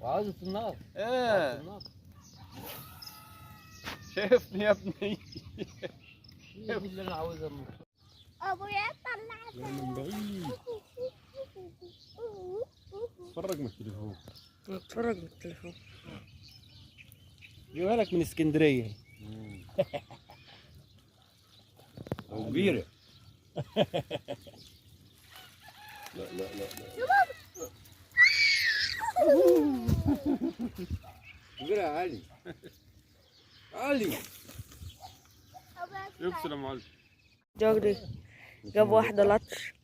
وعاوزة النار. ايه النار. شايفني يا ابني. هي دي اللي انا عاوزها من ابويا طلع من بعيد اتفرج من التليفون. نتفرج بالتليفون. جايبها لك من اسكندريه. وكبيرة. لا لا لا لا كبيرة يا علي. علي. يبسل يا معلم. جوجري جاب واحدة لطش.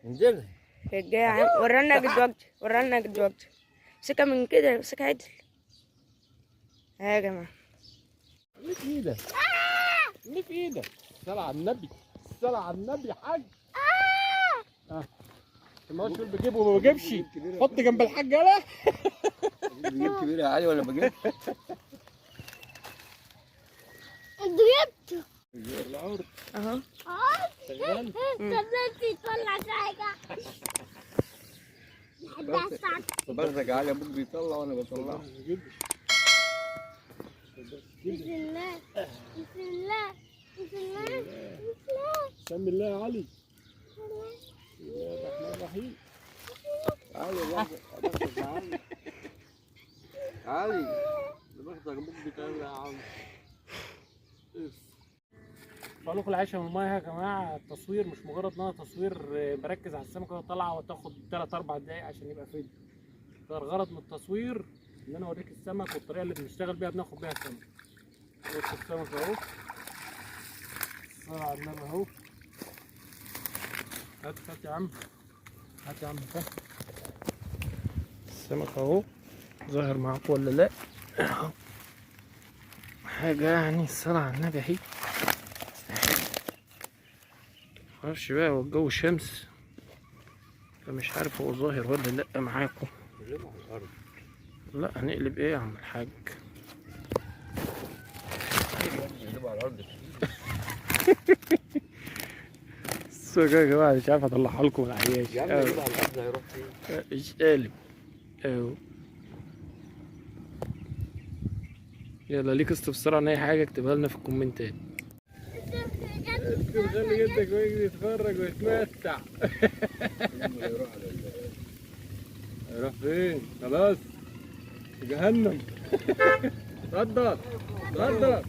انزلها. هي جاية ورانا دلوقتي، ورانا دلوقتي. امسكها من كده، امسكها عدل. ها يا جماعة. اللي في ايدك، اللي في ايدك. الصلاة على النبي، الصلاة على النبي يا حاج. ما هوش بجيب وما بجيبش. حط جنب الحاج يلا. بجيب كبيرة يا علي ولا بجيب؟ انتوا جبتوا. العور اهو. شغال. استنيتي تطلع حاجة. بردك يا علي، ابوك بيطلع وانا بطلع. بسم الله بسم الله بسم الله بسم الله. سمي الله يا علي. يا الرحمن الرحيم. علي بردك يا علي. علي بردك ابوك بيطلع يا عم. بقول العيشه من الميه يا جماعه. التصوير مش مجرد ان انا تصوير بركز على السمكه وهي طالعه وتاخد 3 4 دقايق عشان يبقى فيديو. الغرض من التصوير ان انا اوريك السمك والطريقه اللي بنشتغل بيها بناخد بيها السمك. بص السمك اهو. الصلاة على النبي اهو. هات يا عم، هات يا عم. السمك اهو ظاهر معاكم ولا لا؟ اهو حاجه يعني. الصلاة على النبي اهي. معرفش بقى، هو الجو شمس فمش عارف هو ظاهر ولا لا معاكم. لا هنقلب ايه يا عم الحاج؟ على الارض. السوق يا جماعه مش عارف اطلعها لكم من العياش. يا عم يجيب على الارض هيروح فين؟ مش قالب اهو. يلا ليك استفسار عن اي حاجه اكتبها لنا في الكومنتات. خلي جدك ويجي يتفرج ويتمتع. هيروح فين؟ خلاص في جهنم. اتفضل اتفضل.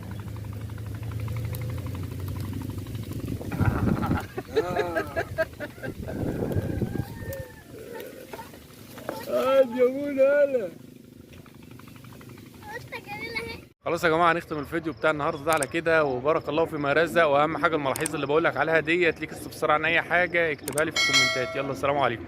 يا ابونا هلا. خلاص يا جماعه هنختم الفيديو بتاع النهارده ده على كده، وبارك الله فيما رزق. واهم حاجه الملاحظ اللي بقول لك عليها ديت، ليك استفسار عن اي حاجه اكتبها لي في الكومنتات. يلا السلام عليكم.